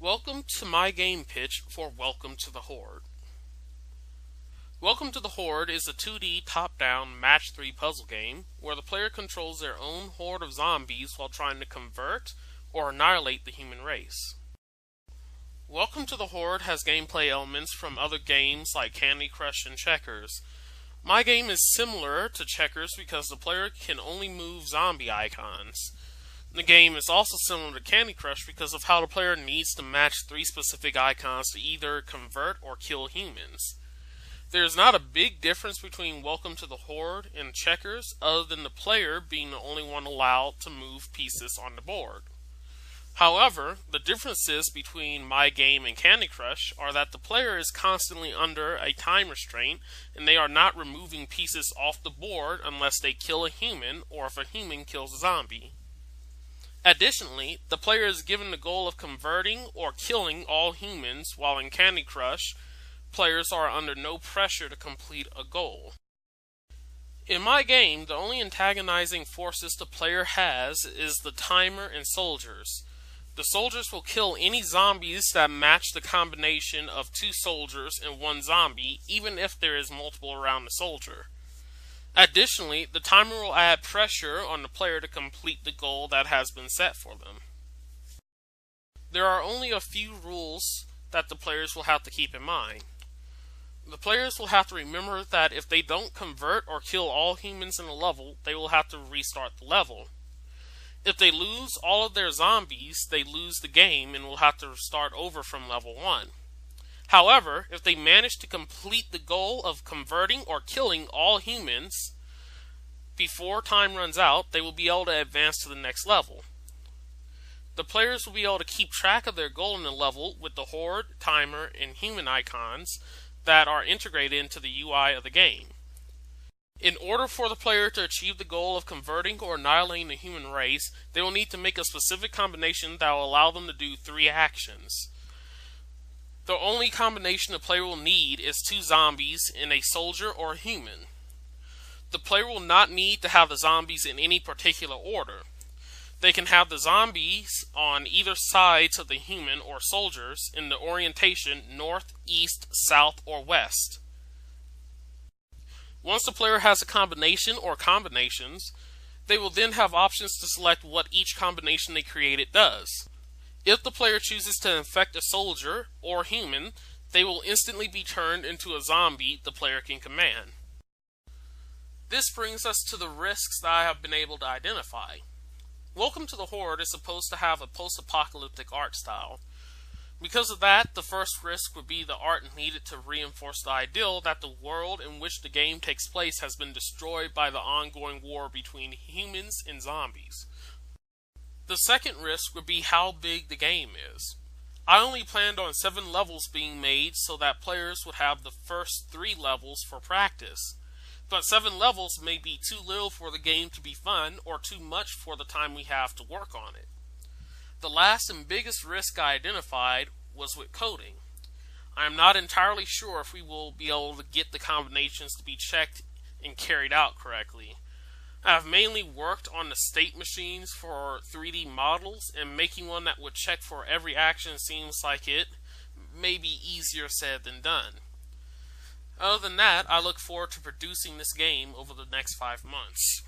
Welcome to my game pitch for Welcome to the Horde. Welcome to the Horde is a 2D top-down match 3 puzzle game where the player controls their own horde of zombies while trying to convert or annihilate the human race. Welcome to the Horde has gameplay elements from other games like Candy Crush and Checkers. My game is similar to Checkers because the player can only move zombie icons. The game is also similar to Candy Crush because of how the player needs to match 3 specific icons to either convert or kill humans. There is not a big difference between Welcome to the Horde and Checkers other than the player being the only one allowed to move pieces on the board. However, the differences between my game and Candy Crush are that the player is constantly under a time restraint and they are not removing pieces off the board unless they kill a human or if a human kills a zombie. Additionally, the player is given the goal of converting or killing all humans, while in Candy Crush, players are under no pressure to complete a goal. In my game, the only antagonizing forces the player has is the timer and soldiers. The soldiers will kill any zombies that match the combination of 2 soldiers and 1 zombie, even if there is multiple around the soldier. Additionally, the timer will add pressure on the player to complete the goal that has been set for them. There are only a few rules that the players will have to keep in mind. The players will have to remember that if they don't convert or kill all humans in a level, they will have to restart the level. If they lose all of their zombies, they lose the game and will have to start over from level 1. However, if they manage to complete the goal of converting or killing all humans before time runs out, they will be able to advance to the next level. The players will be able to keep track of their goal in the level with the horde, timer, and human icons that are integrated into the UI of the game. In order for the player to achieve the goal of converting or annihilating the human race, they will need to make a specific combination that will allow them to do 3 actions. The only combination the player will need is 2 zombies and a soldier or a human. The player will not need to have the zombies in any particular order. They can have the zombies on either sides of the human or soldiers in the orientation north, east, south, or west. Once the player has a combination or combinations, they will then have options to select what each combination they created does. If the player chooses to infect a soldier or human, they will instantly be turned into a zombie the player can command. This brings us to the risks that I have been able to identify. Welcome to the Horde is supposed to have a post-apocalyptic art style. Because of that, the first risk would be the art needed to reinforce the ideal that the world in which the game takes place has been destroyed by the ongoing war between humans and zombies. The second risk would be how big the game is. I only planned on 7 levels being made so that players would have the first 3 levels for practice. But 7 levels may be too little for the game to be fun or too much for the time we have to work on it. The last and biggest risk I identified was with coding. I am not entirely sure if we will be able to get the combinations to be checked and carried out correctly. I have mainly worked on the state machines for 3D models, and making one that would check for every action seems like it may be easier said than done. Other than that, I look forward to producing this game over the next 5 months.